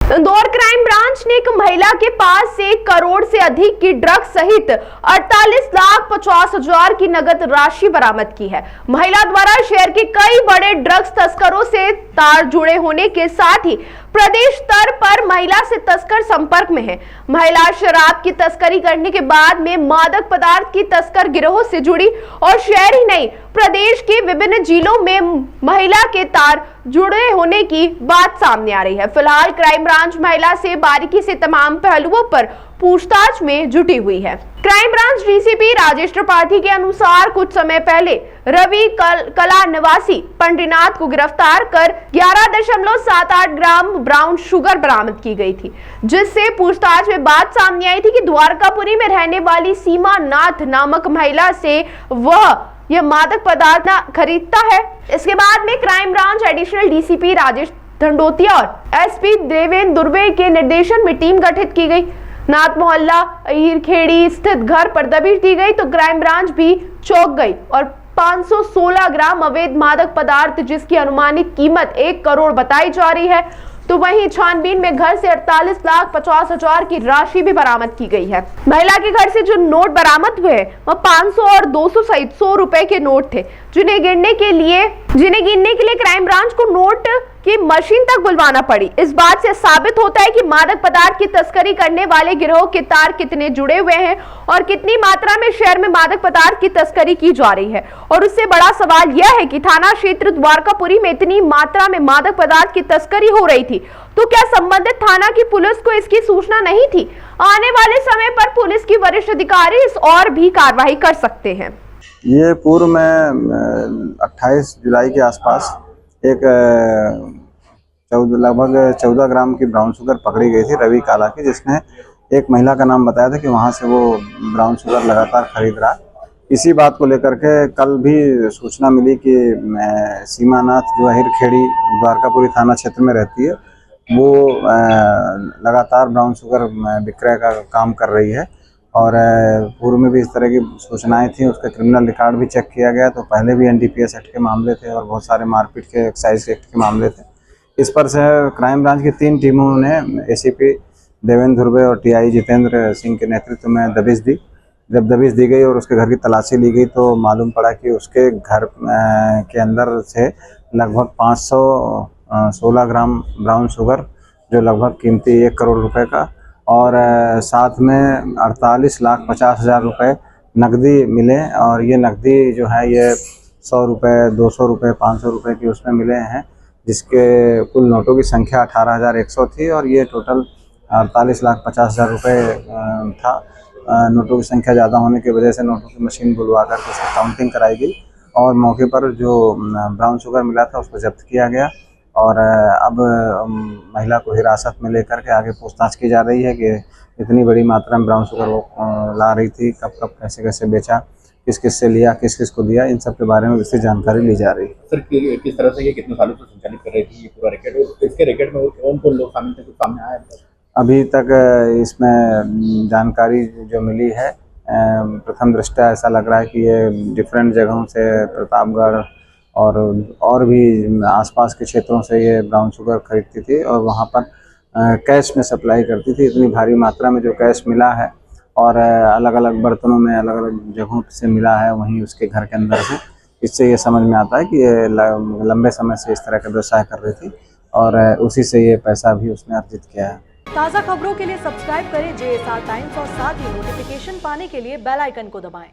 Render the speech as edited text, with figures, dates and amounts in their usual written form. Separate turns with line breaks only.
Indore crime branch ने एक महिला के पास से 1 करोड़ से अधिक की ड्रग्स सहित 48,50,000 की नगद राशि बरामद की है। महिला द्वारा शहर के कई बड़े ड्रग्स तस्करों से तार जुड़े होने के साथ ही प्रदेश स्तर पर महिला से तस्कर संपर्क में है। महिला शराब की तस्करी करने के बाद में मादक पदार्थ की तस्कर गिरोह से जुड़ी और शहर ही नहीं प्रदेश के विभिन्न जिलों में महिला के तार जुड़े होने की बात सामने आ रही है। फिलहाल क्राइम ब्रांच महिला से बारीकी से तमाम पहलुओं पर पूछताछ में जुटी हुई है। Crime branch DCP Rajesh Tripathi के अनुसार कुछ समय पहले रवि कला निवासी पंडरीनाथ को गिरफ्तार कर 11.78 ग्राम ब्राउन शुगर बरामद की गई थी, जिससे पूछताछ में बात सामने आई थी कि द्वारकापुरी में रहने वाली सीमा नाथ नामक महिला से वह यह मादक पदार्थ खरीदता है। इसके बाद में crime branch additional DCP Rajesh Dhandotiya और एसपी देवेंद्र दुर्वे के निर्देशन में टीम गठित की गई। नाथ मोहल्ला हिरखेड़ी स्थित घर पर दबिश दी गई तो क्राइम ब्रांच भी चौंक गई और 516 ग्राम अवैध मादक पदार्थ जिसकी अनुमानित कीमत 1 करोड़ बताई जा रही है, तो वहीं छानबीन में घर से 48,50,000 की राशि भी बरामद की गई है। महिला के घर से जो नोट बरामद हुए वह 500 और 200 सहित 100 रुपए के नोट थे, जिन्हें गिनने के लिए क्राइम ब्रांच को नोट की मशीन तक बुलवाना पड़ी। इस बात से साबित होता है कि मादक पदार्थ की तस्करी करने वाले गिरोह के तार कितने जुड़े हुए हैं और कितनी मात्रा में शहर में मादक पदार्थ की तस्करी की जा रही है। और उससे बड़ा सवाल यह है कि थाना क्षेत्र द्वारकापुरी में इतनी मात्रा में मादक पदार्थ की तस्करी हो रही थी, तो क्या संबंधित थाना की पुलिस को इसकी सूचना नहीं थी? आने वाले समय पर पुलिस की वरिष्ठ अधिकारी इस और भी कार्रवाई कर सकते हैं।
ये पूर्व में 28 जुलाई के आसपास एक लगभग 14 ग्राम की ब्राउन शुगर पकड़ी गई थी रवि काला की, जिसने एक महिला का नाम बताया था कि वहां से वो ब्राउन शुगर लगातार खरीद रहा। इसी बात को लेकर के कल भी सूचना मिली कि सीमानाथ जो हिरखेड़ी द्वारकापुरी थाना क्षेत्र में रहती है, वो लगातार ब्राउन शुगर विक्रय का काम कर रही है और पूर्व में भी इस तरह की सूचनाएं थी। उसका क्रिमिनल रिकॉर्ड भी चेक किया गया, तो पहले भी एनडीपीएस एक्ट के मामले थे और बहुत सारे मारपीट के एक्साइज एक्ट के मामले थे। इस पर से क्राइम ब्रांच की 3 टीमों ने एसीपी देवेंद्र दुर्वे और टीआई जितेंद्र सिंह के नेतृत्व में दबिश दी। जब दबिश दी गई और उसके घर की तलाशी ली गई तो मालूम पड़ा कि उसके घर के अंदर से लगभग 516 ग्राम ब्राउन शुगर, जो लगभग कीमती 1 करोड़ रुपए का, और साथ में 48,50,000 रुपये नकदी मिले। और ये नकदी जो है ये 100 रुपये, 200 रुपये, 500 रुपये की उसमें मिले हैं, जिसके कुल नोटों की संख्या 18,100 थी और ये टोटल 48,50,000 रुपये था। नोटों की संख्या ज़्यादा होने की वजह से नोटों की मशीन बुलवा कर उसकी काउंटिंग कराई गई और मौके पर जो ब्राउन शुगर मिला था उसको जब्त किया गया। और अब महिला को हिरासत में लेकर के आगे पूछताछ की जा रही है कि इतनी बड़ी मात्रा में ब्राउन शुगर वो ला रही थी, कब कब कैसे कैसे बेचा, किस किस से लिया, किस किस को दिया, इन सब के बारे में विस्तृत जानकारी ली जा रही है।
सर, किस तरह से ये कितने सालों से संचालित कर रही थी ये पूरा रैकेट, और इसके रैकेट में कौन लोग शामिल थे, कुछ सामने आया है?
अभी तक इसमें जानकारी जो मिली है, प्रथम दृष्टया ऐसा लग रहा है कि ये डिफरेंट जगहों से, प्रतापगढ़ और भी आसपास के क्षेत्रों से ये ब्राउन शुगर खरीदती थी और वहाँ पर कैश में सप्लाई करती थी। इतनी भारी मात्रा में जो कैश मिला है और अलग अलग बर्तनों में अलग अलग जगहों से मिला है, वहीं उसके घर के अंदर से, इससे ये समझ में आता है कि ये लंबे समय से इस तरह का व्यवसाय कर रही थी और उसी से ये पैसा भी उसने अर्जित किया है।
ताज़ा खबरों के लिए सब्सक्राइब करें JSR टाइम्स और साथ ही नोटिफिकेशन पाने के लिए बेल आइकन को दबाएं।